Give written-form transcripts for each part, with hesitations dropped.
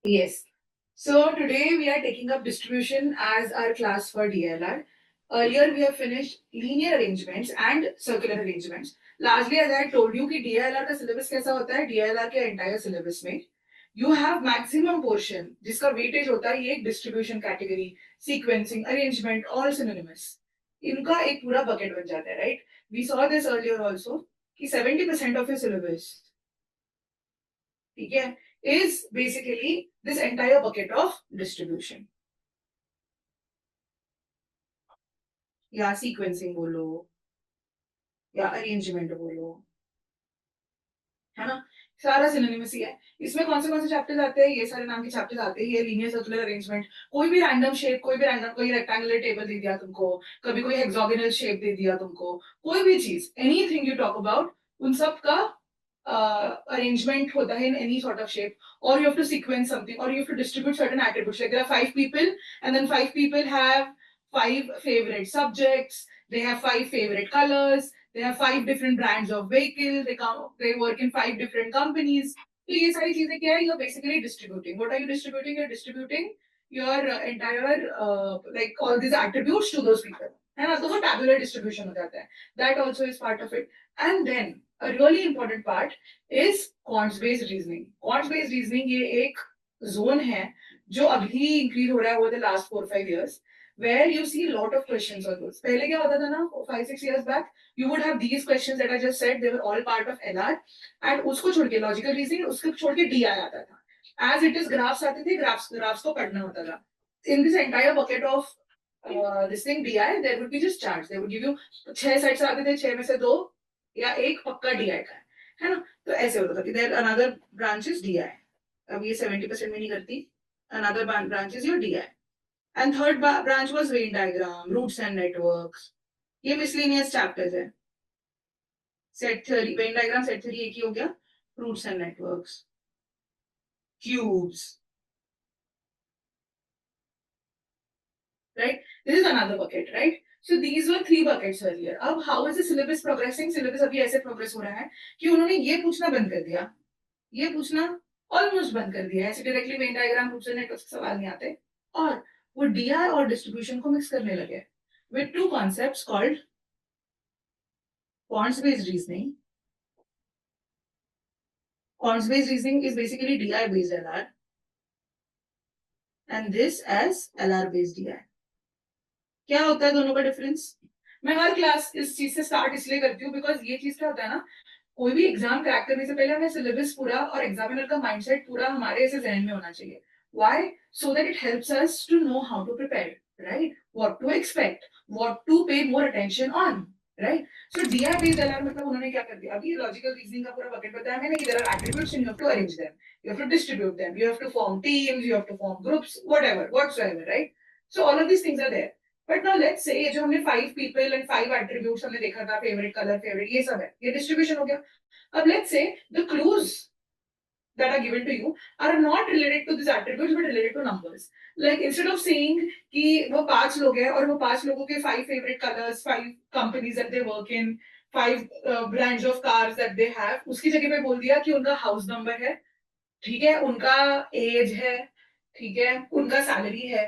Yes. So today we are taking up distribution as our class for DLR. Earlier we have finished linear arrangements and circular arrangements. Largely as I told you कि DLR का syllabus कैसा होता है, DLR के entire syllabus में you have maximum portion जिसका weightage होता है, ये एक distribution category, sequencing, arrangement, all synonymous. इनका एक पूरा bucket बन जाता है, right? We saw this earlier also कि 70% of your syllabus, ठीक है, is basically this entire bucket of distribution. या सीक्वेंसिंग बोलो या अरेंजमेंट बोलो, है ना, सारा सिनोनिमस ही है. इसमें कौन से चैप्टर्स आते हैं, ये सारे नाम के चैप्टर्स आते हैं. ये लीनियर सर्कुलर अरेंजमेंट, कोई भी रैंडम शेप, कोई भी रैंडम, कोई रेक्टेंगुलर टेबल दे दिया तुमको, कभी कोई हेक्सागोनल शेप दे दिया तुमको, कोई भी चीज, एनीथिंग यू टॉक अबाउट, उन सब का arrangement होता है in any sort of shape, or you have to sequence something, or you have to distribute certain attributes. Like there are 5 people, and then 5 people have 5 favorite subjects, they have 5 favorite colors, they have 5 different brands of vehicles, they work in 5 different companies. तो ये सारी चीजें क्या है, you're basically distributing. What are you distributing? You're distributing your entire like all these attributes to those people, है ना. तो वो tabular distribution हो जाता है. That also is part of it. And then a really important part is quants based reasoning. Quants based reasoning ये एक zone है जो अभी increase हो रहा है over the last 4-5 years, where you see a lot of questions on those. पहले क्या होता था ना, 5-6 years back, you would have these questions that I just said, they were all part of LR, and उसको छोड़ के logical reasoning, उसको छोड़ के DI आता था. As it is graphs आते थे, graphs को पढ़ना होता था. In this entire bucket of this thing DI, there would be just charts. They would give you 6 sets आते थे, 6 में से 2 या 1 पक्का DI का है ना. तो ऐसे होता था कि there another branch is DI. अब ये 70% में नहीं करती. Another branch is your DI. And third branch was Venn diagram, roots and networks. ये miscellaneous chapters है. Set theory, Venn diagram, set theory एक ही हो गया. Roots and networks, cubes, right? This is another bucket, right? So these were 3 buckets earlier. अब how is the syllabus progressing? Syllabus अभी ऐसे progress हो रहा है कि उन्होंने ये पूछना बंद कर दिया, ये पूछना ऑलमोस्ट बंद कर दिया. ऐसे directly Venn diagram, routes and networks के सवाल नहीं आते, और वो डीआई और डिस्ट्रीब्यूशन को मिक्स करने लगे with 2 concepts called quants based reasoning. Quants based reasoning is basically DI based LR, and this as LR based DI. क्या होता है दोनों का डिफरेंस? मैं हर क्लास इस चीज से स्टार्ट इसलिए करती हूँ बिकॉज ये चीज क्या होता है ना, कोई भी एग्जाम क्रैक करने से पहले हमें सिलेबस पूरा और एग्जामिनर का माइंडसेट पूरा हमारे ऐसे जहन में होना चाहिए. Why? So that it helps us to know how to prepare, right? What to expect, what to pay more attention on, right? So DI based LR मतलब उन्होंने क्या कर दिया, अभी लॉजिकल रीजनिंग का पूरा बकेट बताया मैंने कि there are attributes and you have to arrange them, you have to distribute them, you have to form teams, you have to form groups, whatever, whatsoever, right? So all of these things are there. But now let's say जो हमने 5 people and 5 attributes हमने देखा था, favorite color, favorite, ये सब है, ये distribution हो गया. अब let's say the clues that are given to you are not related to these attributes but related to numbers. Like instead of saying कि वो 5 लोग हैं और वो 5 लोगों के 5 favorite colors, 5 companies that they work in, 5 brands of cars that they have, उसकी जगह पे बोल दिया कि उनका हाउस नंबर है, ठीक है, उनका एज है, ठीक है, उनका सैलरी है.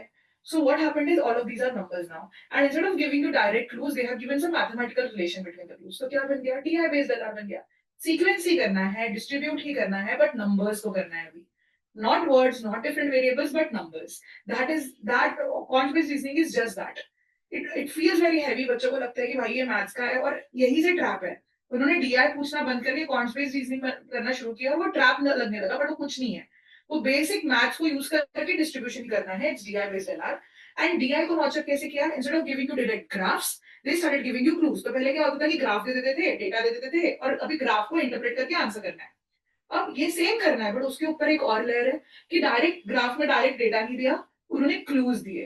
So what happened is all of these are numbers now, and instead of giving you direct clues, they have given some mathematical relation between the clues. So क्या बन गया, DI based LR बन गया. Sequence ही करना है, distribute ही करना है, but numbers को करना है अभी. Not words, not different variables, but numbers. That quant based reasoning is just that. It feels very heavy. बच्चों को लगता है कि भाई ये मैथ्स का है, और यही से ट्रैप है. उन्होंने डीआई पूछना बंद करके क्वांट बेस्ड रीजनिंग करना शुरू किया, और वो ट्रैप लगने लगा, बट वो कुछ नहीं है. वो बेसिक मैथ्स को यूज करके डिस्ट्रीब्यूशन करना है. It's DI based LR. And DI को नॉचअप कैसे किया? Instead of giving you direct graphs, they started giving you clues. तो पहले क्या होता था कि ग्राफ दे देते थे, डेटा दे देते थे, और अभी ग्राफ को इंटरप्रेट करके आंसर करना है. अब ये सेम करना है, बट उसके ऊपर एक और लेयर है कि डायरेक्ट ग्राफ में डायरेक्ट डेटा नहीं दिया, उन्होंने क्लूज दिए.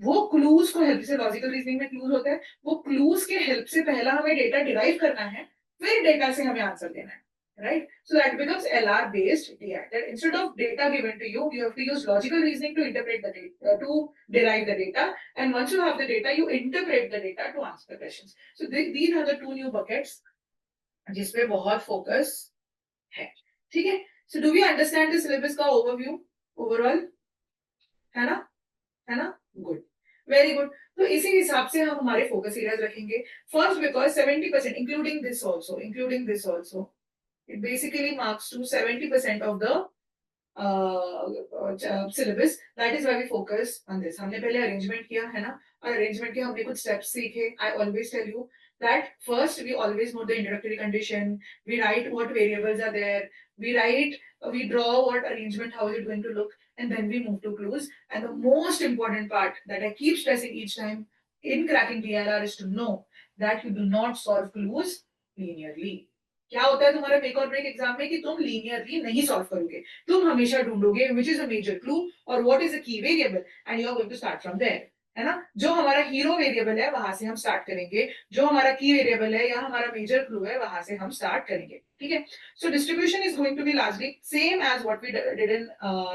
वो क्लूज को हेल्प से, लॉजिकल रीजनिंग में क्लूज होते हैं, वो क्लूज के हेल्प से पहला हमें डेटा डिराइव करना है, फिर डेटा से हमें आंसर देना है, right? So that becomes LR based DI. That instead of data given to you, you have to use logical reasoning to interpret the data, to derive the data. And once you have the data, you interpret the data to answer the questions. So these are the 2 new buckets जिसपे बहुत focus है, ठीक है? So do we understand the syllabus का overview? Overall, है ना, है ना, गुड, वेरी गुड। तो इसी हिसाब से हम हमारे फोकस एरियाज रखेंगे। First because 70% including this also it basically marks to 70% of the syllabus. That is why we focus on this. हमने पहले arrangement किया है ना, और arrangement के हमने कुछ steps सीखे. I always tell you that first we always know the introductory condition. We write what variables are there. We draw what arrangement, how is it going to look, and then we move to clues. And the most important part that I keep stressing each time in cracking DLR is to know that you do not solve clues linearly. क्या होता है तुम्हारे make और break exam में कि तुम linearly नहीं solve करोगे, तुम हमेशा ढूंढोगे which is a major clue और what is a key variable and you are going to start from there, है ना। जो हमारा हीरो वेरिएबल है वहां से हम स्टार्ट करेंगे, जो हमारा की वेरिएबल है या हमारा मेजर क्लू है वहां से हम स्टार्ट करेंगे, ठीक है। So distribution is going to be largely same as what we did in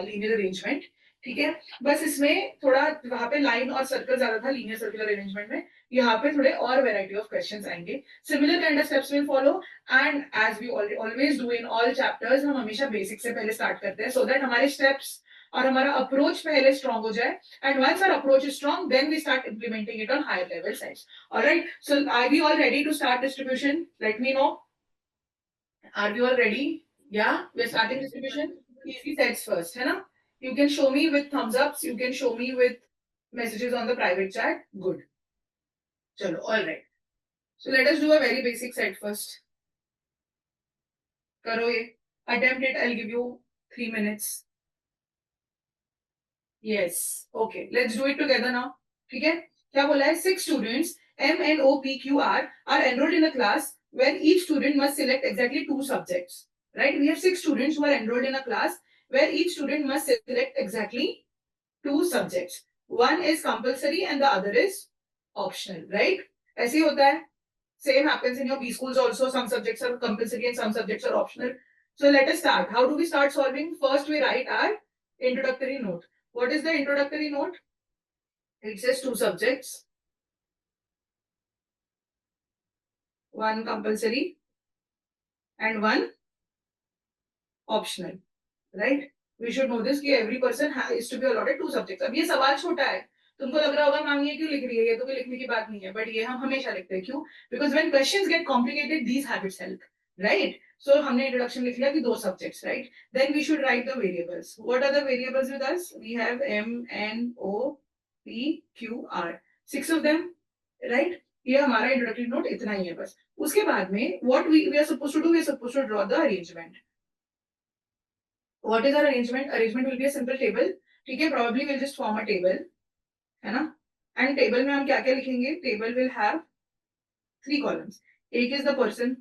linear arrangement, ठीक है। बस इसमें थोड़ा वहां पे लाइन और सर्कल ज्यादा था लीनियर सर्कुलर अरेंजमेंट में, यहाँ पे थोड़े और वेराइटी ऑफ क्वेश्चंस आएंगे। Similar kind of steps will follow and as we always do in all chapters, हम हमेशा बेसिक से पहले स्टार्ट करते हैं सो दैट हमारे स्टेप्स और हमारा अप्रोच पहले स्ट्रांग हो जाए, and once our approach is strong then we start implementing it on higher level sides. Alright, so are we all ready to start distribution? Let me know, are we all ready? Yeah we are starting distribution. Easy sets first, है ना। You can show me with thumbs ups, you can show me with messages on the private chat. Good. Chalo, all right. So let us do a very basic set first. Karo ye. Attempt it. I'll give you 3 minutes. Yes. Okay. Let's do it together now. ठीक है? क्या बोला है? 6 students M, N, O, P, Q, R are enrolled in a class where each student must select exactly 2 subjects. Right? We have 6 students who are enrolled in a class where each student must select exactly 2 subjects. One is compulsory and the other is optional, right? ऐसे ही होता है. Same happens in your B schools also. Some subjects are compulsory and some subjects are optional. So let us start. How do we start solving? First, we write our introductory note. What is the introductory note? It says 2 subjects, one compulsory and one optional, right? We should know this कि every person is to be allotted 2 subjects. अब ये सवाल छोटा है, तुमको लग रहा होगा मैम ये क्यों लिख रही है, ये तो कोई लिखने की बात नहीं है, बट ये हम हमेशा लिखते हैं। क्यों? Because when questions get complicated these habits help, right. So हमने इंट्रोडक्शन लिख लिया कि 2 subjects, right. Then we should write the variables. What are the variables with us? We have M, N, O, P, Q, R, 6 of them, right. ये हमारा introductory note इतना ही है बस। उसके बाद में what we are supposed to do, we are supposed to draw the arrangement. What is our arrangement? Arrangement will be a simple table, ठीक है। Probably we'll just form a table, है ना। And table में हम क्या क्या लिखेंगे? Table will have 3 columns. एक is the person,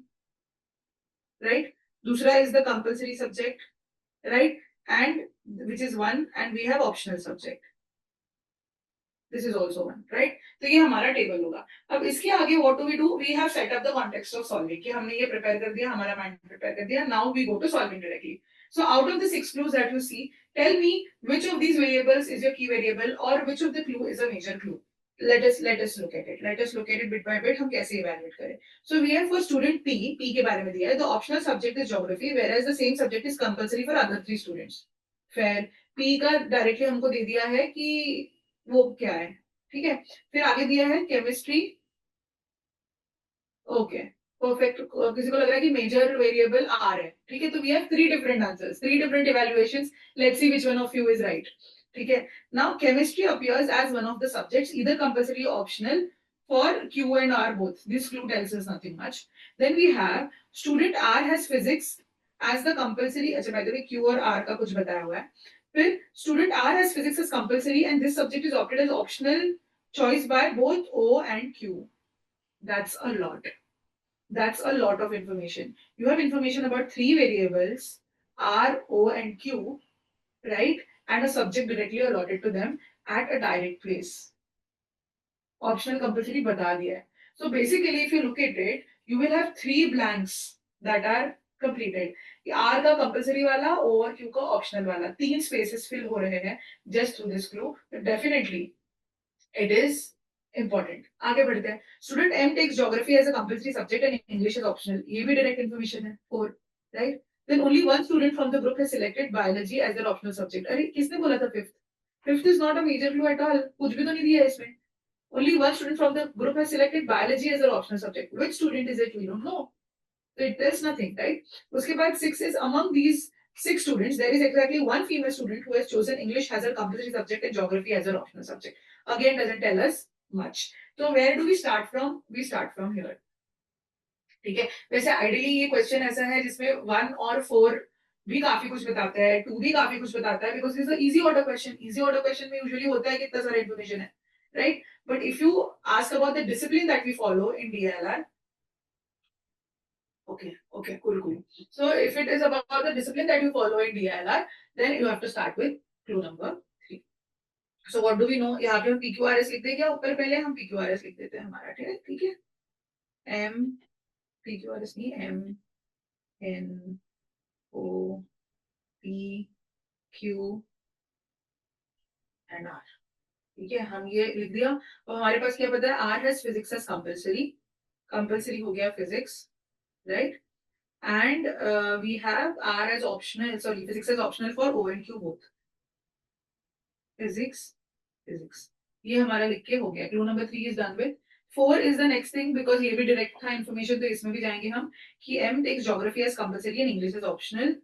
right? दूसरा is the compulsory subject, right? And which is 1, and we have optional subject. This is also 1, right? तो ये हमारा टेबल होगा। अब इसके आगे what do we do? We have set up the context of solving कि हमने ये prepare कर दिया, हमारा mind prepare कर दिया. Now we go to solving directly. So out of the 6 clues that you see, tell me which of these variables is your key variable or which of the clue is a major clue. Let us look at it. Let us look at it bit by bit. हम कैसे evaluate करें? So we have for student P के बारे में दिया है. The optional subject is geography, whereas the same subject is compulsory for other 3 students. Fair. P का directly हमको दे दिया है कि वो क्या है, ठीक है। फिर आगे दिया है केमिस्ट्री, ओके परफेक्ट। किसी को लग रहा है कि मेजर वेरिएबल आर है, ठीक है। तो we have 3 different answers, 3 different evaluations. Let's see which one of you is right, ठीक है। Now chemistry appears as one of the subjects, either compulsory or optional for Q and R both. This clue tells us nothing much. Then we have student R has physics as the compulsory. अच्छा by the way Q और R का कुछ बताया हुआ है। फिर student R has physics as compulsory and this subject is opted as optional choice by both O and Q. That's a lot. That's a lot of information. You have information about 3 variables, R, O and Q, right? And a subject directly allotted to them at a direct place. Optional compulsory बता दिया है. So basically if you look at it, you will have 3 blanks that are completed. R का compulsory वाला, O और Q का optional वाला, 3 spaces fill हो रहे हैं just through this clue. Definitely it is important. आगे बढ़ते हैं। Student M takes geography as a compulsory subject and English is optional. ये भी डायरेक्ट इन्फॉर्मेशन है 4, right. then only one student from the group has selected biology as their optional subject. अरे किसने बोला था fifth? Fifth is not a major clue at all. कुछ भी तो नहीं दिया है इसमें. Only one student from the group has selected biology as their optional subject. Which student is it? We don't know. So it tells nothing, right? उसके बाद six is among these six students, there is exactly one female student who has chosen English as her compulsory subject and geography as her optional subject. Again, doesn't tell us much. So where do we start from? We start from here. ठीक है. वैसे ideally ये question ऐसा है जिसमें one और four भी काफी कुछ बताता है, टू भी काफी कुछ बताता है, because is easy order question. Easy order question में यूजुअली होता है कि इतना सारा इन्फॉर्मेशन है, right? But if you ask about the discipline that we follow in DLR, okay, cool. So if it is about the discipline that you follow in DILR, then you have to start with clue number 3. So what do we know? यहाँ पे हम PQRS लिख दें क्या? ऊपर पहले हम PQRS लिख देते हैं हमारा, ठीक है? M PQRS नहीं, M N O P Q and R. ठीक है, हम ये लिख दिया. तो हमारे पास क्या पता है? R has physics as compulsory हो गया physics, right? And we have R as optional, sorry, physics as optional for O and Q both. Physics ये हमारा लिख के हो गया. Clue number 3 is done with. 4 is the next thing, because ये भी डायरेक्ट था इन्फॉर्मेशन, तो इसमें भी जाएंगे हम कि M takes geography as compulsory and English as optional.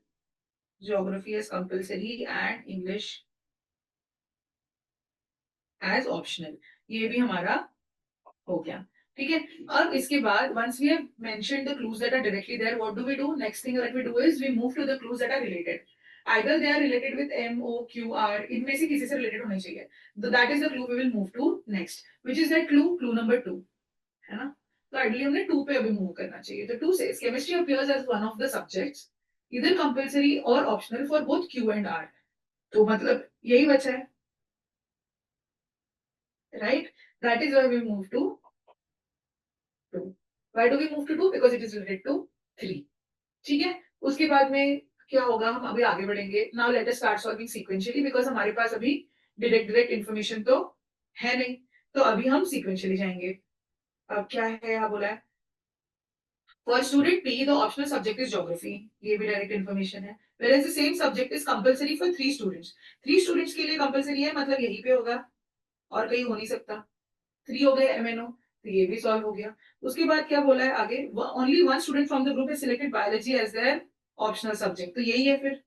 Geography as compulsory and English as optional, ये भी हमारा हो गया. ठीक है. अब इसके बाद once we have mentioned the clues that are directly there, what do we do? Next thing that we do is we move to the clues that are related. Either they are related with M, O, Q, R. इनमें से किसी से related होने चाहिए. So that is the clue we will move to next. Which is that clue? Clue number 2. है ना? तो ideally हमने 2 पे अभी मूव करना चाहिए. तो 2 says chemistry appears as one of the subjects either compulsory or optional for both Q and R. तो मतलब यही बचा है, right? That is why we move to 2. Why do we move to 2? Because it is related to 3. ठीक है. उसके बाद में क्या होगा? हम अभी आगे बढ़ेंगे. Now let us start solving sequentially, because हमारे पास अभी डायरेक्ट इन्फॉर्मेशन तो है नहीं, तो अभी हम सीक्वेंशियली जाएंगे. अब क्या है यहाँ बोला है? For student P the optional subject is geography. ये भी डायरेक्ट इन्फॉर्मेशन है. whereas the same subject is compulsory for 3 students. 3 students के लिए कंपलसरी है, मतलब यहीं पे होगा और कहीं हो नहीं सकता. 3 हो गए MNO, तो ये भी सॉल्व हो गया. उसके बाद क्या बोला है आगे? Only one student from the group is selected biology as their optional subject, तो यही है फिर,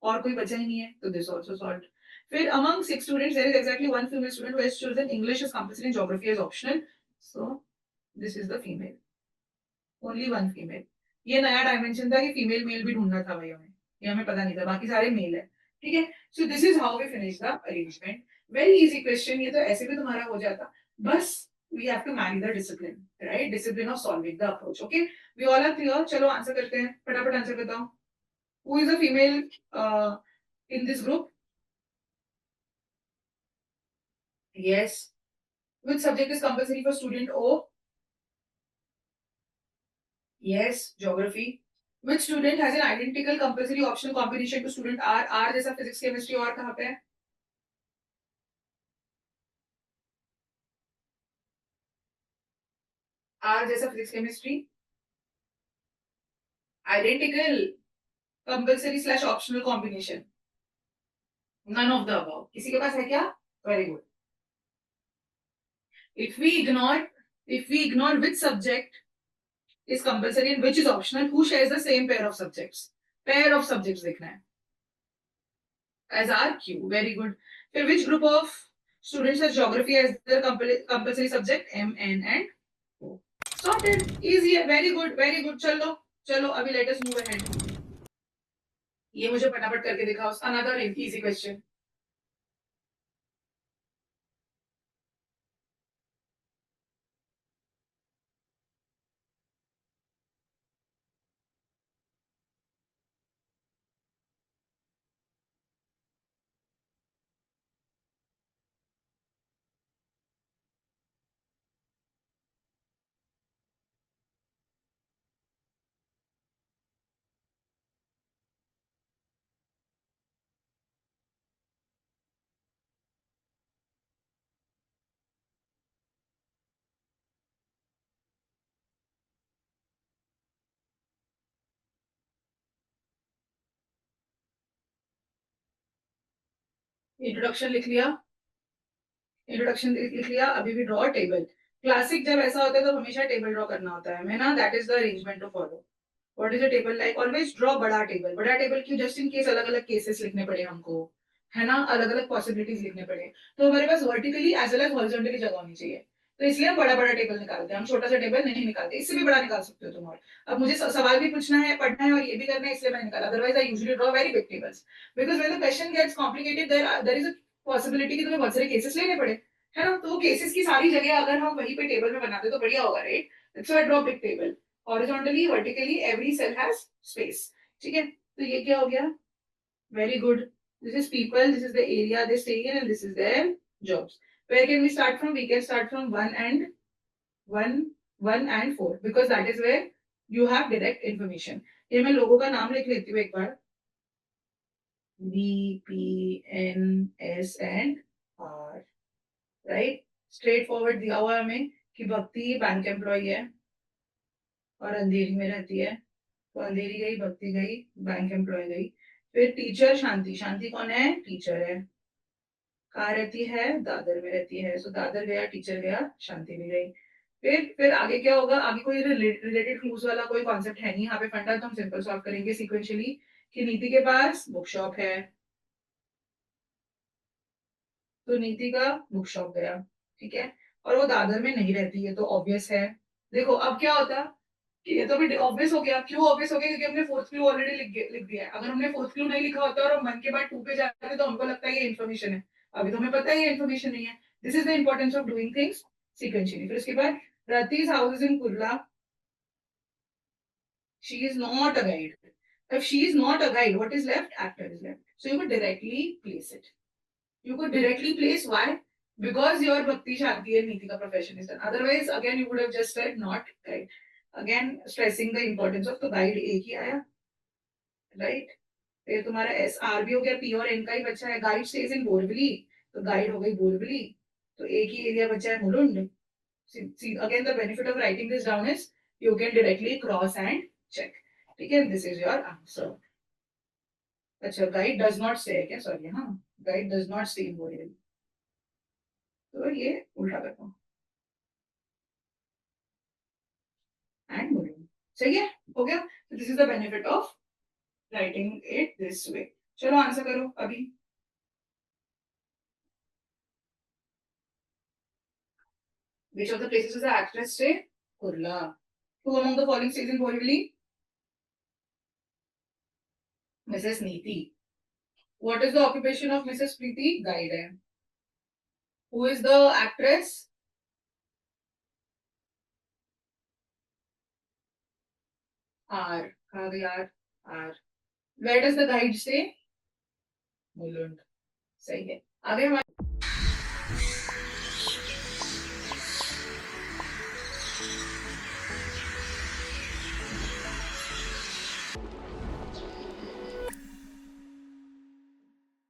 और कोई बचा ही नहीं है, तो दिस आल्सो सॉल्व्ड. फिर among 6 students there is exactly one female student who has chosen English as compulsory and geography as optional, so this is the female, only one female. ये नया डायमेंशन था कि फीमेल मेल भी ढूंढना था भाई हमें, ये हमें पता नहीं था, बाकी सारे मेल है. ठीक है. So this is how we finish the arrangement. Very easy question, ये तो ऐसे भी तुम्हारा हो जाता. बस we have to marry the discipline, right? Discipline of solving the approach. Okay, we all are clear. चलो आंसर करते हैं, फटाफट आंसर बताओ. Who is a female in this group? Yes. Which subject is compulsory for student O? Yes, geography. Which student has an identical compulsory optional combination to student R? R जैसा physics chemistry और कहाँ पे है? R जैसा physics chemistry identical compulsory slash optional combination. None of the above. किसी के पास है क्या? Very good. If we ignore which subject is compulsory and which is optional, who shares the same pair of subjects? Pair of subjects देखना है. As R Q. Very good. फिर which group of students has geography as their compulsory subject? M, N and O. Sorted. Easy है. Very good. Very good. चलो अभी let us move ahead. ये मुझे फटाफट करके दिखाओ. Another easy question. इंट्रोडक्शन लिख लिया, इंट्रोडक्शन लिख लिया, अभी भी ड्रॉ टेबल। क्लासिक जब ऐसा होता है तो हमेशा टेबल ड्रॉ करना होता है ना, that is the arrangement to follow. What is a table like? Always draw बड़ा टेबल। बड़ा टेबल क्यों? जस्ट इन केस अलग अलग केसेस लिखने पड़े हमको, है ना, अलग अलग पॉसिबिलिटीज लिखने पड़े, तो हमारे पास vertically as well as horizontally जगह होनी चाहिए। तो इसलिए हम बड़ा बड़ा टेबल निकालते हैं, हम छोटा सा टेबल नहीं निकालते। इससे भी बड़ा निकाल सकते हो तुम। और अब मुझे सवाल भी पूछना है, पढ़ना है और ये भी करना है, इसलिए मैंने निकाला। Otherwise I usually draw very big tables, because when the question gets complicated there is a possibility कि तुम्हें बहुत सारे केसेस लेने पड़े, है ना। तो वो केसेस की सारी जगह अगर हम वहीं पे टेबल में बनाते तो बढ़िया होगा, right? That's why I draw big table. Horizontally, vertically, every cell has space. ठीक है, तो ये क्या हो गया? Very good. This is people, this is the area they stay in, and this is their jobs. Where can we start from? We can start from 1 and 4 because that is where you have direct information. ये मैं लोगों का नाम लिख लेती हूँ एक बार। B, P, N, S and R, right? Straight forward दिया हुआ है हमें कि भक्ति बैंक एम्प्लॉय है और अंधेरी में रहती है, तो अंधेरी गई, भक्ति गई, बैंक एम्प्लॉय गई। फिर टीचर शांति, शांति कौन है? टीचर है। कहाँ रहती है? दादर में रहती है, सो दादर गया, टीचर गया, शांति भी गई। फिर आगे क्या होगा? आगे कोई रिलेटेड क्लूज वाला कोई कॉन्सेप्ट है नहीं यहाँ पे, फंडा तो हम सिंपल सॉल्व करेंगे सीक्वेंशियली। कि नीति के पास बुक शॉप है, तो नीति का बुक शॉप गया, ठीक है। और वो दादर में नहीं रहती है, तो ऑब्वियस है। देखो अब क्या होता कि ये तो भी ऑब्वियस हो गया। क्यों ऑब्वियस हो गया? क्योंकि हमने फोर्थ क्लू ऑलरेडी लिख दिया है। अगर हमने फोर्थ क्लू नहीं लिखा होता और हम 1 के बाद 2 पे जाते तो हमको लगता है ये इन्फॉर्मेशन है। अभी तो हमें पता है ये इन्फॉर्मेशन नहीं है। This is the importance of doing things sequentially. फिर उसके बाद रतीज house in Kurla, she is not a guide. if she is not a guide, what is left? Actor is left, so you could directly place it. You could directly place. Why? Because your bhakti shanti and niti ka profession is done. Otherwise again you would have just said not guide, again stressing the importance of the guide। एक ही आया, right? फिर तुम्हारा S R भी हो गया, P और N का ही बचा है। गाइड स्टेज इन बोरवली, तो गाइड हो गई बोरवली, तो एक ही एरिया बचा है Mulund. Again the benefit of writing this down is you can directly cross and check. ठीक है, दिस इज योर आंसर। अच्छा, गाइड डज नॉट स्टे है क्या? सॉरी, हाँ, guide does not stay in Borivali, तो ये उल्टा करता हूँ, एंड मुलुंड। सही है, हो गया। This is the benefit of writing it this way. चलो आंसर करो अभी। Which of the places does the actress stay? Kurla. Who among the following stays in Borivali? Mrs. Neeti. What is the occupation of Mrs. Preeti? Guide है. Who is the actress? R. कहाँ गई R? R. Where does the guide stay? Mulund. सही है। आगे हमारे